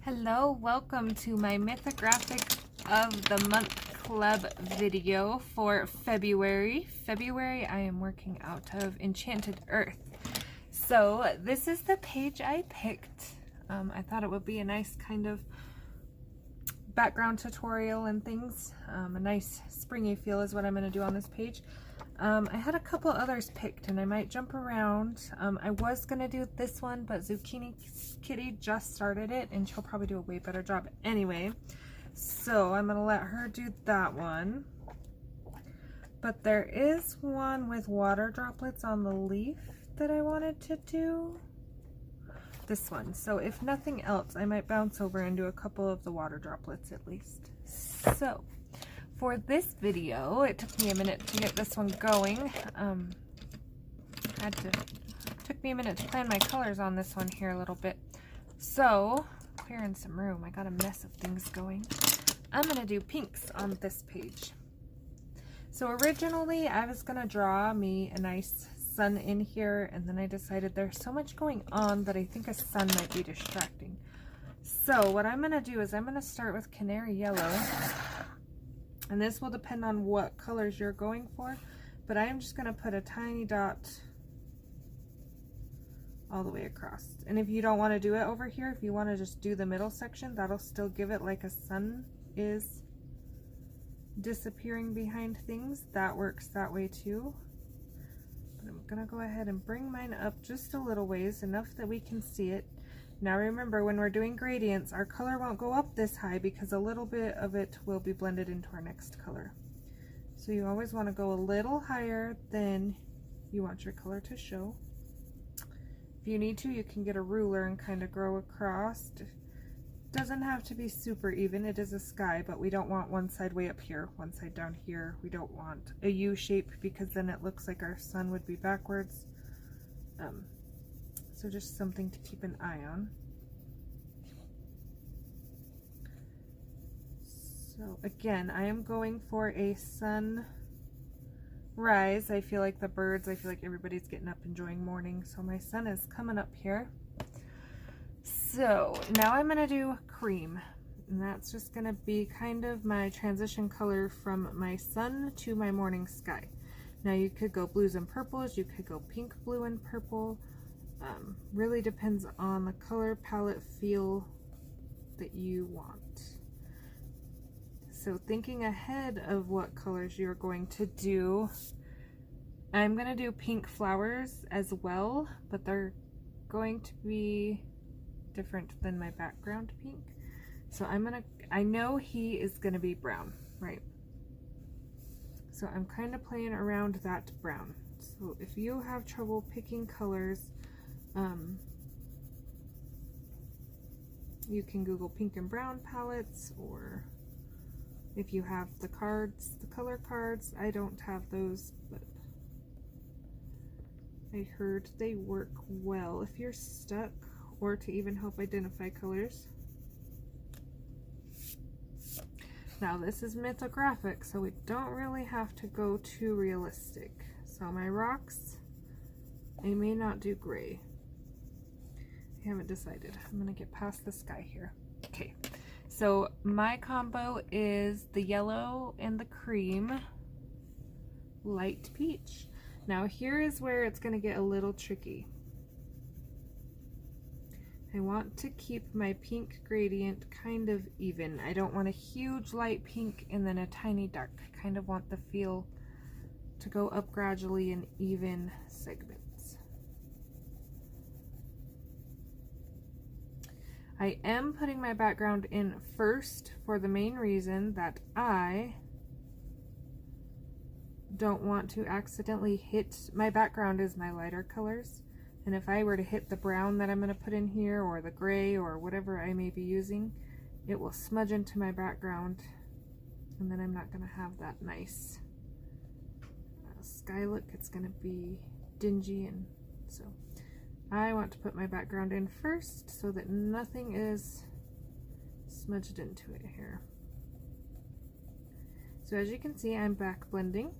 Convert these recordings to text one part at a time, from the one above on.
Hello, welcome to my Mythographic of the Month Club video for February. I am working out of Enchanted Earth. So this is the page I picked. I thought it would be a nice kind of background tutorial and things. A nice springy feel is what I'm going to do on this page. I had a couple others picked and I might jump around. I was going to do this one, but Zucchini Kitty just started it and she'll probably do a way better job anyway. So I'm going to let her do that one. But there is one with water droplets on the leaf that I wanted to do. This one. So if nothing else, I might bounce over and do a couple of the water droplets at least. So for this video, it took me a minute to get this one going. Took me a minute to plan my colors on this one here a little bit. So, clearing some room, I got a mess of things going. I'm going to do pinks on this page. So originally, I was going to draw me a nice sun in here, and then I decided there's so much going on that I think a sun might be distracting. So what I'm going to do is I'm going to start with canary yellow. And this will depend on what colors you're going for, but I am just going to put a tiny dot all the way across. And if you don't want to do it over here, if you want to just do the middle section, that'll still give it like a sun is disappearing behind things. That works that way too. But I'm going to go ahead and bring mine up just a little ways, enough that we can see it. Now remember, when we're doing gradients, our color won't go up this high because a little bit of it will be blended into our next color. So you always want to go a little higher than you want your color to show. If you need to, you can get a ruler and kind of go across. Doesn't have to be super even. It is a sky, but we don't want one side way up here, one side down here. We don't want a U shape because then it looks like our sun would be backwards. So just something to keep an eye on. So again, I am going for a sunrise. I feel like the birds, I feel like everybody's getting up enjoying morning. So my sun is coming up here. So now I'm going to do cream. And that's just going to be kind of my transition color from my sun to my morning sky. Now you could go blues and purples. You could go pink, blue, and purple. Really depends on the color palette feel that you want. So thinking ahead of what colors you're going to do, I'm going to do pink flowers as well, but they're going to be different than my background pink. So I know he is going to be brown, right? So I'm kind of playing around that brown. So if you have trouble picking colors, you can Google pink and brown palettes, or if you have the cards, the color cards. I don't have those, but I heard they work well if you're stuck, or to even help identify colors. Now this is mythographic, so we don't really have to go too realistic. So my rocks, I may not do gray. I haven't decided. I'm gonna get past the sky here. Okay, so my combo is the yellow and the cream, light peach. Now here is where it's gonna get a little tricky. I want to keep my pink gradient kind of even. I don't want a huge light pink and then a tiny dark. I kind of want the feel to go up gradually in even segments. I am putting my background in first for the main reason that I don't want to accidentally hit, my background is my lighter colors, and if I were to hit the brown that I'm going to put in here, or the gray, or whatever I may be using, it will smudge into my background, and then I'm not going to have that nice sky look. It's going to be dingy, and so I want to put my background in first so that nothing is smudged into it here. So as you can see, I'm back blending,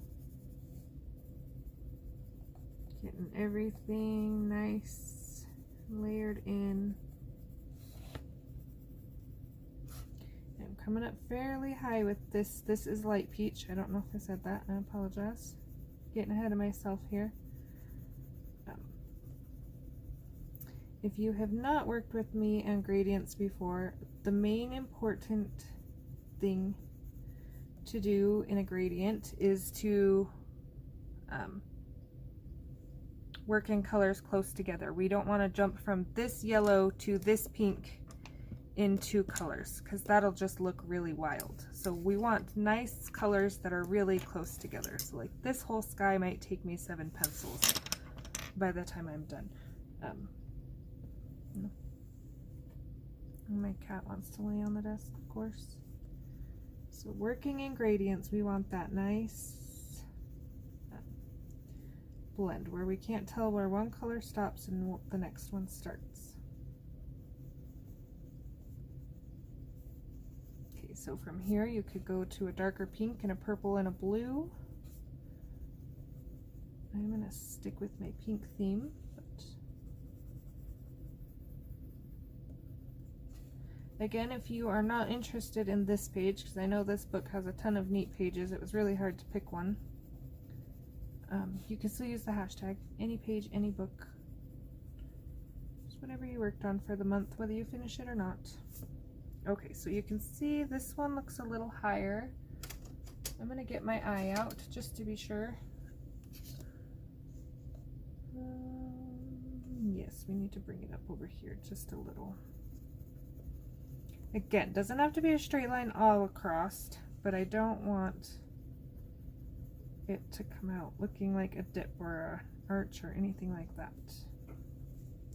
getting everything nice layered in. coming up fairly high with this. This is light peach. I don't know if I said that. I apologize. Getting ahead of myself here. If you have not worked with me on gradients before, the main important thing to do in a gradient is to work in colors close together. We don't want to jump from this yellow to this pink in 2 colors, because that'll just look really wild. So we want nice colors that are really close together. So like this whole sky might take me 7 pencils by the time I'm done. My cat wants to lay on the desk, of course. So working in gradients, we want that nice blend where we can't tell where one color stops and the next one starts. Okay, so from here you could go to a darker pink and a purple and a blue. I'm going to stick with my pink theme. Again, if you are not interested in this page, because I know this book has a ton of neat pages, it was really hard to pick one. You can still use the hashtag, any page, any book. Just whatever you worked on for the month, whether you finish it or not. Okay, so you can see this one looks a little higher. I'm going to get my eye out just to be sure. Yes, we need to bring it up over here just a little. Again, doesn't have to be a straight line all across, but I don't want it to come out looking like a dip or a arch or anything like that.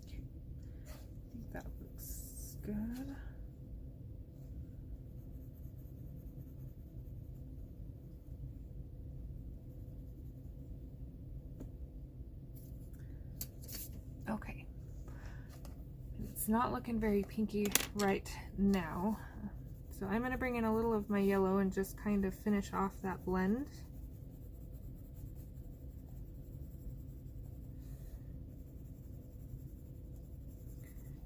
Okay. I think that looks good. Okay. It's not looking very pinky right now, so I'm going to bring in a little of my yellow and just kind of finish off that blend.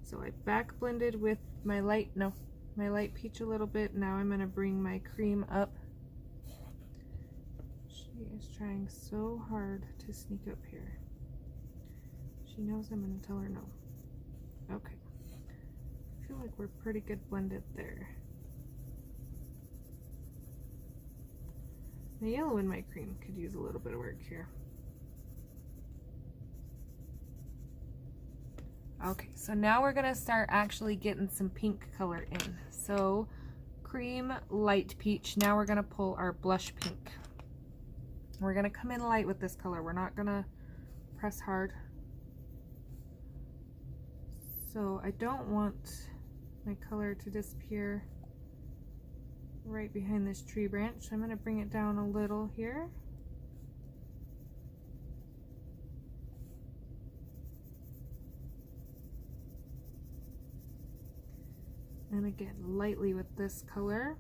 So I back blended with my light peach a little bit. Now I'm going to bring my cream up. She is trying so hard to sneak up here. She knows I'm going to tell her no. Okay. I feel like we're pretty good blended there. The yellow in my cream could use a little bit of work here. Okay, so now we're gonna start actually getting some pink color in. So cream, light peach. Now we're gonna pull our blush pink. We're gonna come in light with this color. We're not gonna press hard. So I don't want my color to disappear right behind this tree branch. I'm going to bring it down a little here. And again, lightly with this color.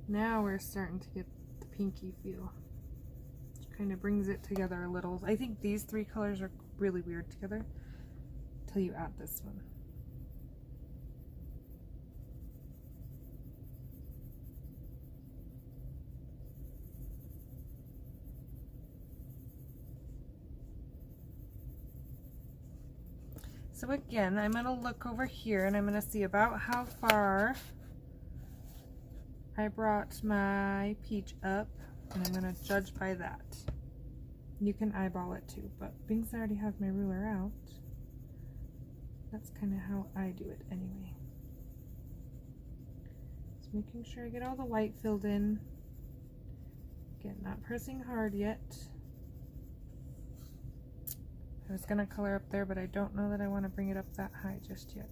Now we're starting to get the pinky feel. Which kind of brings it together a little. I think these 3 colors are really weird together till you add this one. So again, I'm going to look over here and I'm going to see about how far I brought my peach up, and I'm going to judge by that. You can eyeball it too, but being I already have my ruler out, that's kind of how I do it anyway. Just making sure I get all the white filled in. Again, not pressing hard yet. I was going to color up there, but I don't know that I want to bring it up that high just yet.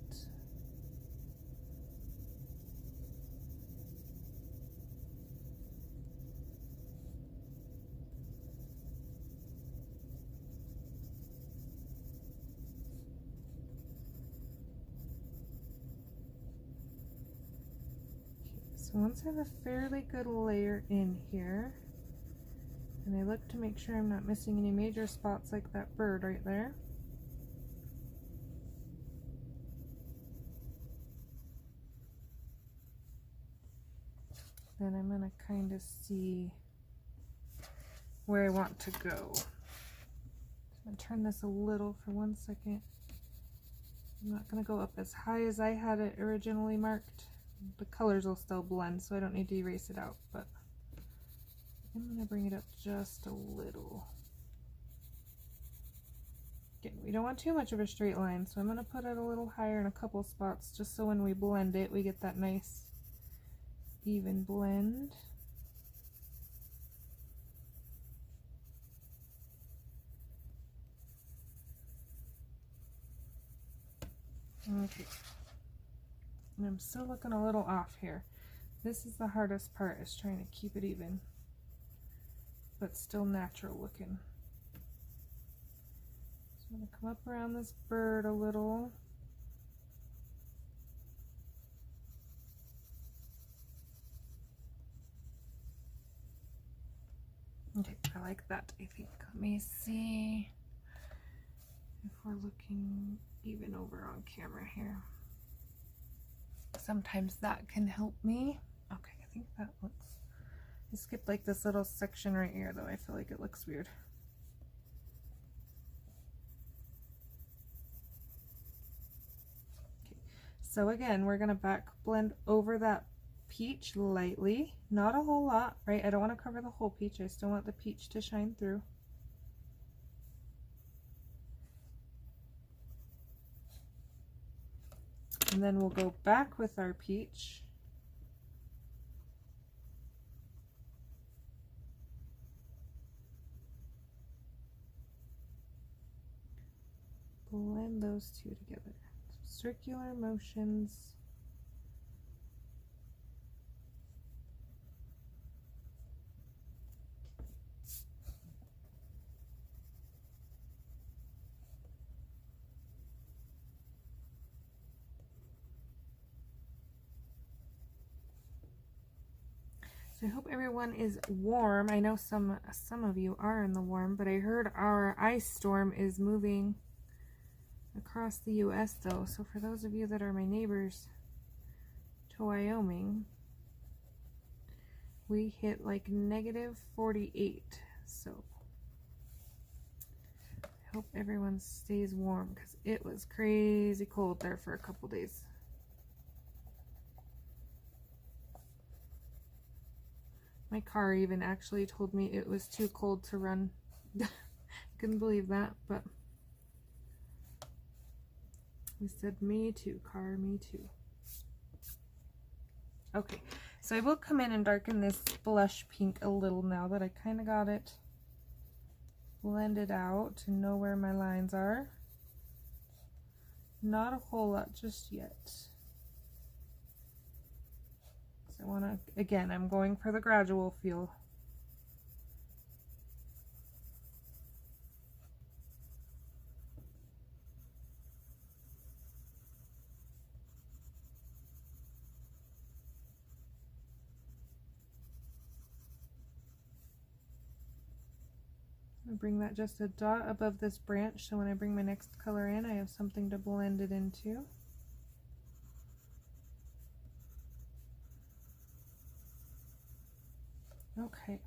So once I have a fairly good layer in here, and I look to make sure I'm not missing any major spots like that bird right there. then I'm going to kind of see where I want to go. I'm going to turn this a little for 1 second. I'm not going to go up as high as I had it originally marked. The colors will still blend, so I don't need to erase it out, but I'm going to bring it up just a little. Okay, we don't want too much of a straight line, so I'm going to put it a little higher in a couple spots, just so when we blend it, we get that nice even blend. Okay, and I'm still looking a little off here. This is the hardest part, is trying to keep it even, but still natural looking. So I'm going to come up around this bird a little. Okay, I like that, I think. Let me see if we're looking even over on camera here. Sometimes that can help me. Okay, I think that looks... I skipped like this little section right here, though. I feel like it looks weird. Okay, so again, we're going to back blend over that peach lightly. Not a whole lot, right? I don't want to cover the whole peach. I still want the peach to shine through. And then we'll go back with our peach. Blend those two together. Circular motions. So I hope everyone is warm. I know some of you are in the warm, but I heard our ice storm is moving across the US though. So for those of you that are my neighbors to Wyoming, we hit like -48. So I hope everyone stays warm because it was crazy cold there for a couple days. My car even actually told me it was too cold to run. Couldn't believe that, but we said, me too, car, me too. Okay, so I will come in and darken this blush pink a little now that I kind of got it blended out to know where my lines are. Not a whole lot just yet. I want to, again, I'm going for the gradual feel. I'm going to bring that just a dot above this branch so when I bring my next color in, I have something to blend it into. Okay.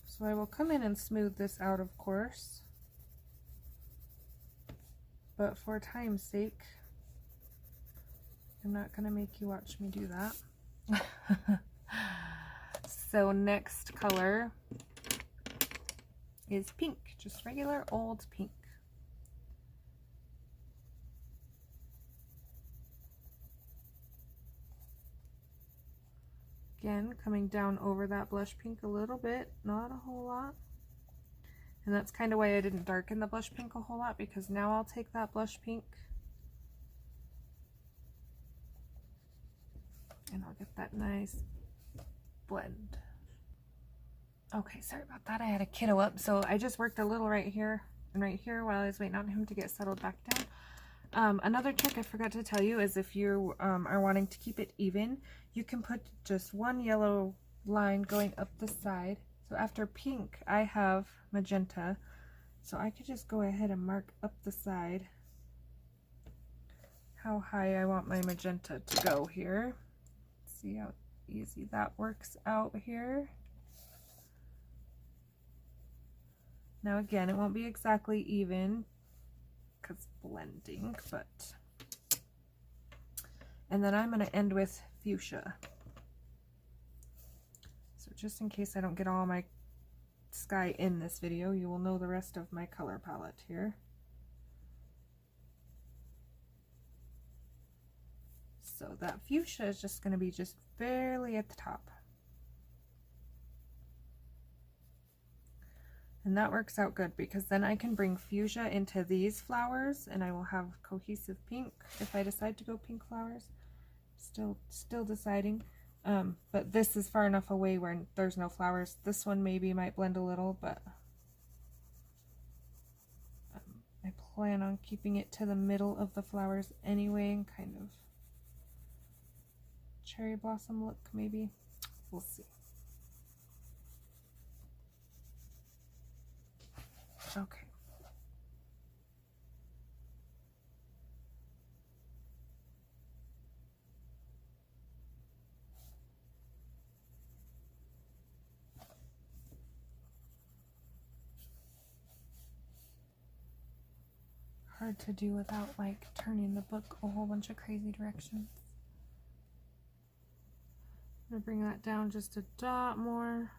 So I will come in and smooth this out, of course. But for time's sake, I'm not going to make you watch me do that. So next color is pink, just regular old pink. Again, coming down over that blush pink a little bit, not a whole lot. And that's kind of why I didn't darken the blush pink a whole lot, because now I'll take that blush pink and I'll get that nice blend. Okay, sorry about that. I had a kiddo up, so I just worked a little right here and right here while I was waiting on him to get settled back down. Another trick I forgot to tell you is if you are wanting to keep it even, you can put just one yellow line going up the side. So after pink, I have magenta. So I could just go ahead and mark up the side how high I want my magenta to go here. See how easy that works out here. Now again, it won't be exactly even because blending, but... And then I'm going to end with fuchsia. So just in case I don't get all my sky in this video, you will know the rest of my color palette here. So that fuchsia is just going to be just barely at the top. And that works out good because then I can bring fuchsia into these flowers and I will have cohesive pink if I decide to go pink flowers. Still deciding. But this is far enough away where there's no flowers. This one maybe might blend a little, but I plan on keeping it to the middle of the flowers anyway and kind of cherry blossom look maybe. We'll see. Okay. Hard to do without like turning the book a whole bunch of crazy directions. I'm gonna bring that down just a dot more.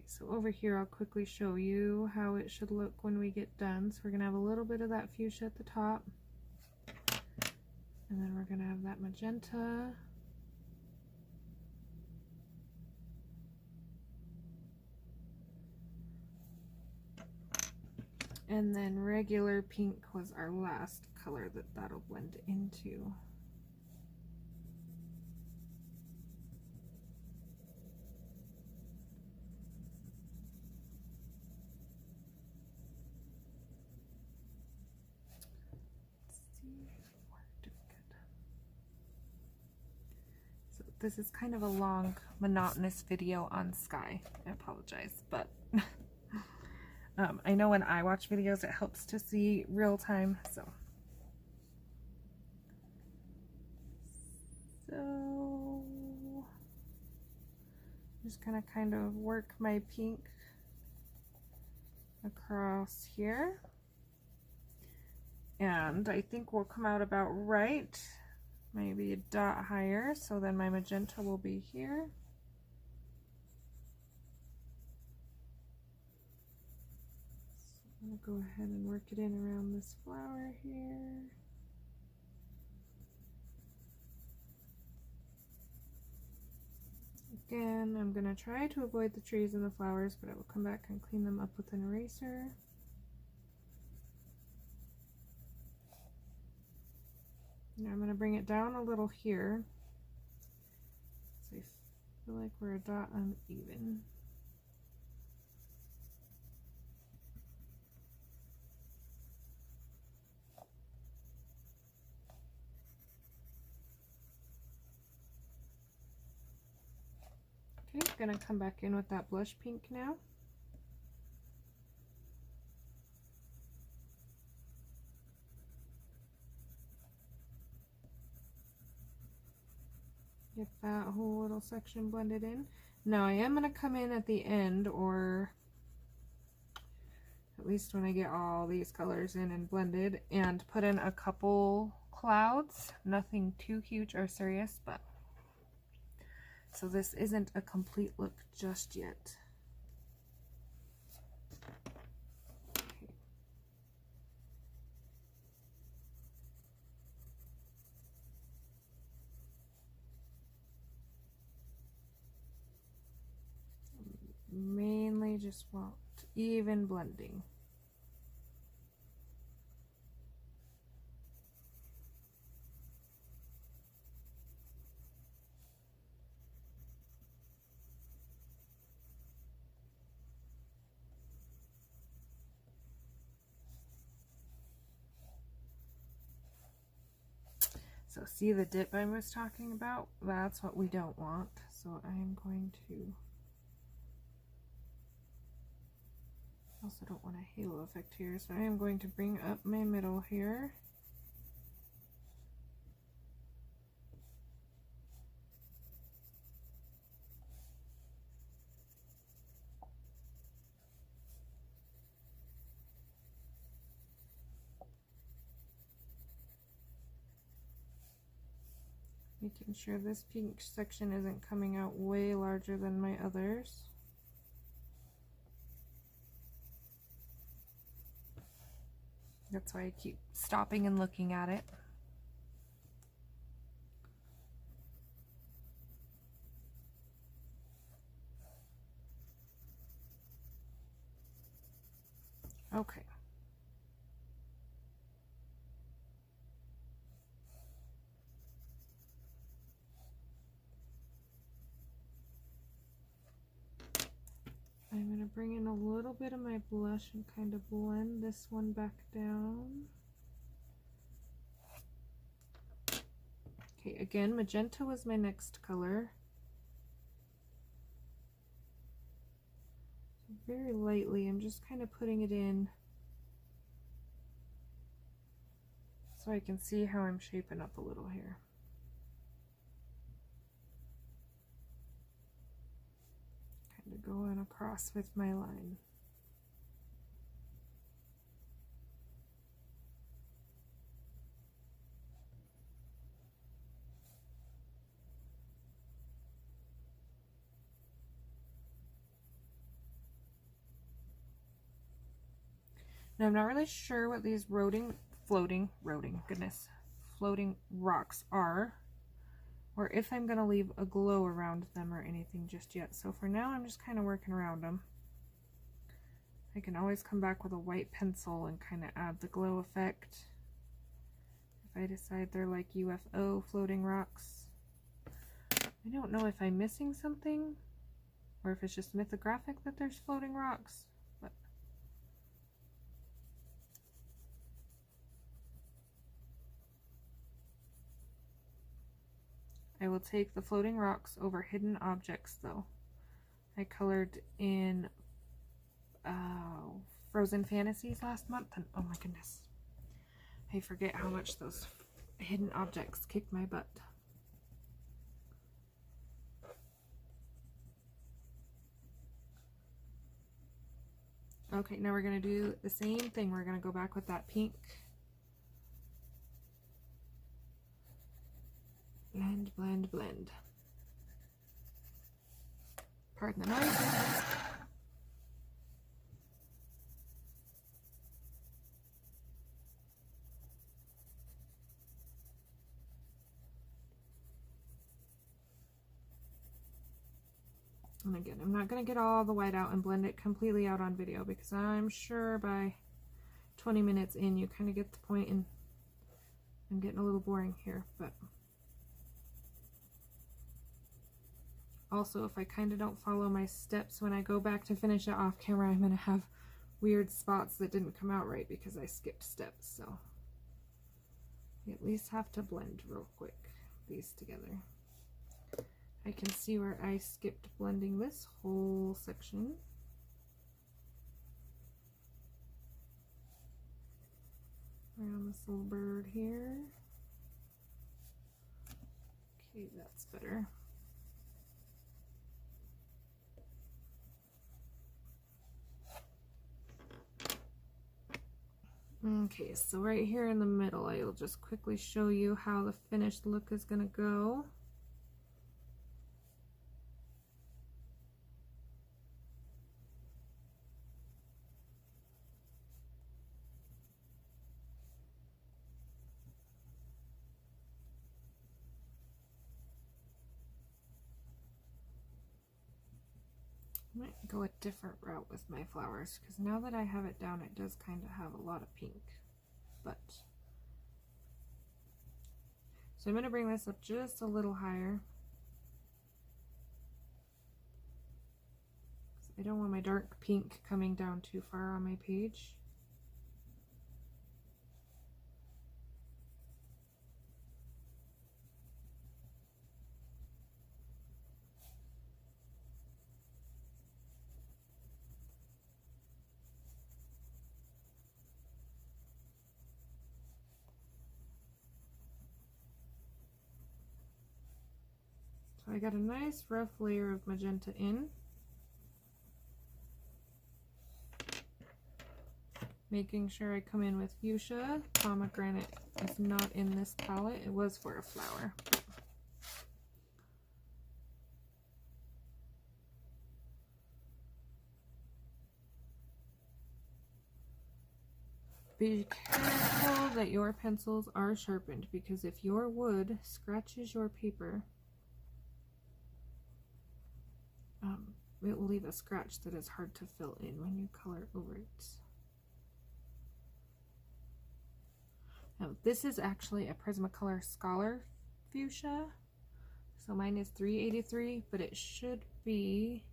So over here I'll quickly show you how it should look when we get done. So we're going to have a little bit of that fuchsia at the top. And then we're going to have that magenta. And then regular pink was our last color that'll blend into. This is kind of a long, monotonous video on sky. I apologize, but I know when I watch videos, it helps to see real time, so. I'm just gonna kind of work my pink across here. And I think we'll come out about right. Maybe a dot higher, so then my magenta will be here. So I'm going to go ahead and work it in around this flower here. Again, I'm going to try to avoid the trees and the flowers, but I will come back and clean them up with an eraser. Now I'm going to bring it down a little here, so I feel like we're a dot uneven. Okay, I'm going to come back in with that blush pink now. Get that whole little section blended in. Now I am going to come in at the end, or at least when I get all these colors in and blended, and put in a couple clouds. Nothing too huge or serious, but so this isn't a complete look just yet. Mainly just want even blending. see the dip I was talking about? That's what we don't want. So I am going to, also don't want a halo effect here, so I am going to bring up my middle here. Making sure this pink section isn't coming out way larger than my others. That's why I keep stopping and looking at it. Okay. I'm going to bring in a little bit of my blush and kind of blend this one back down. Okay, again, magenta was my next color. So very lightly, I'm just kind of putting it in so I can see how I'm shaping up a little here. Going across with my line. Now I'm not really sure what these floating rocks are, or if I'm going to leave a glow around them or anything just yet. So for now, I'm just kind of working around them. I can always come back with a white pencil and kind of add the glow effect if I decide they're like UFO floating rocks. I don't know if I'm missing something or if it's just mythographic that there's floating rocks, but I will take the floating rocks over hidden objects though. I colored in Frozen Fantasies last month, and oh my goodness, I forget how much those hidden objects kicked my butt. Okay, now we're going to do the same thing. We're going to go back with that pink. Blend, blend, blend. Pardon the noise. And again, I'm not going to get all the white out and blend it completely out on video because I'm sure by 20 minutes in you kind of get the point, and I'm getting a little boring here. But also, if I kind of don't follow my steps when I go back to finish it off camera, I'm going to have weird spots that didn't come out right because I skipped steps. So you at least have to blend real quick these together. I can see where I skipped blending this whole section. Around this little bird here. Okay, that's better. Okay, so right here in the middle, I'll just quickly show you how the finished look is going to go. I might go a different route with my flowers because now that I have it down, it does kind of have a lot of pink. But so I'm going to bring this up just a little higher. I don't want my dark pink coming down too far on my page. So I got a nice rough layer of magenta in. Making sure I come in with fuchsia. Pomegranate is not in this palette. It was for a flower. Be careful that your pencils are sharpened, because if your wood scratches your paper, it will leave a scratch that is hard to fill in when you color over it. Now, this is actually a Prismacolor Scholar Fuchsia. So mine is 383, but it should be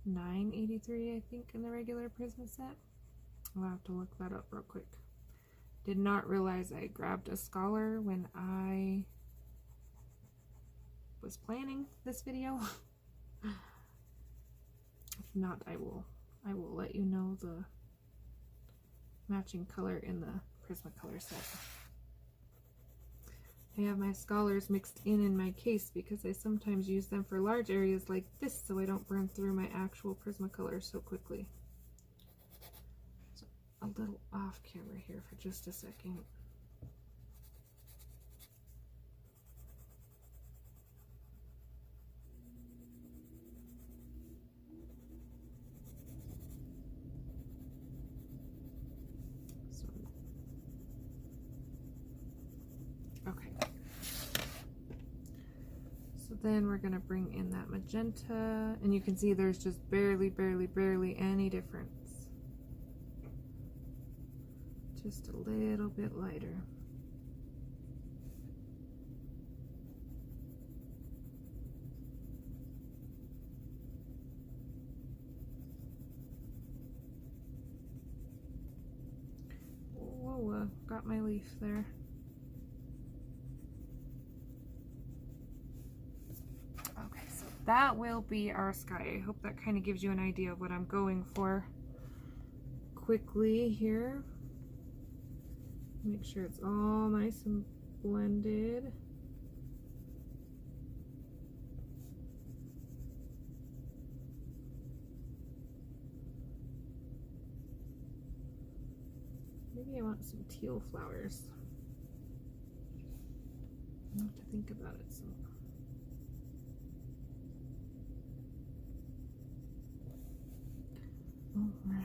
983, I think, in the regular Prisma set. I'll have to look that up real quick. Did not realize I grabbed a Scholar when I was planning this video. If not, I will let you know the matching color in the Prismacolor set. I have my Scholars mixed in my case because I sometimes use them for large areas like this, so I don't burn through my actual Prismacolor so quickly. So a little off camera here for just a second. Okay. So then we're going to bring in that magenta, and you can see there's just barely any difference. Just a little bit lighter. Whoa, got my leaf there. That will be our sky. I hope that kind of gives you an idea of what I'm going for. Quickly here. Make sure it's all nice and blended. Maybe I want some teal flowers. I have to think about it some. Alright.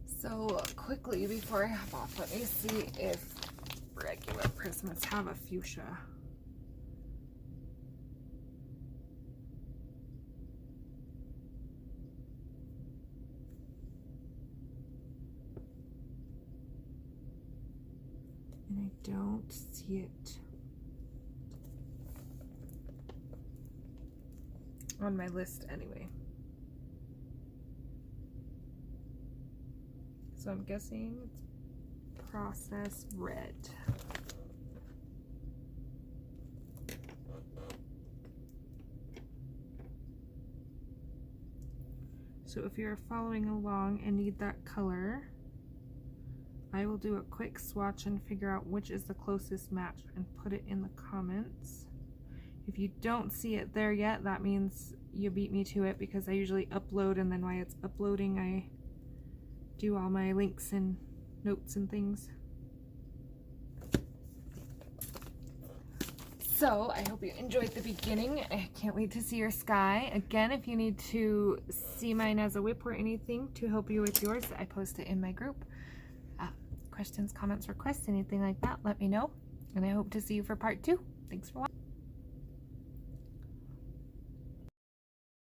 So quickly before I hop off, let me see if regular Prismas have a fuchsia. And I don't see it on my list anyway. So I'm guessing it's Process Red. So if you're following along and need that color, I will do a quick swatch and figure out which is the closest match and put it in the comments. If you don't see it there yet, that means you beat me to it, because I usually upload, and then while it's uploading I do all my links and notes and things. So I hope you enjoyed the beginning. I can't wait to see your sky. Again, if you need to see mine as a whip or anything to help you with yours, I post it in my group. Questions, comments, requests, anything like that, let me know. And I hope to see you for part 2. Thanks for watching.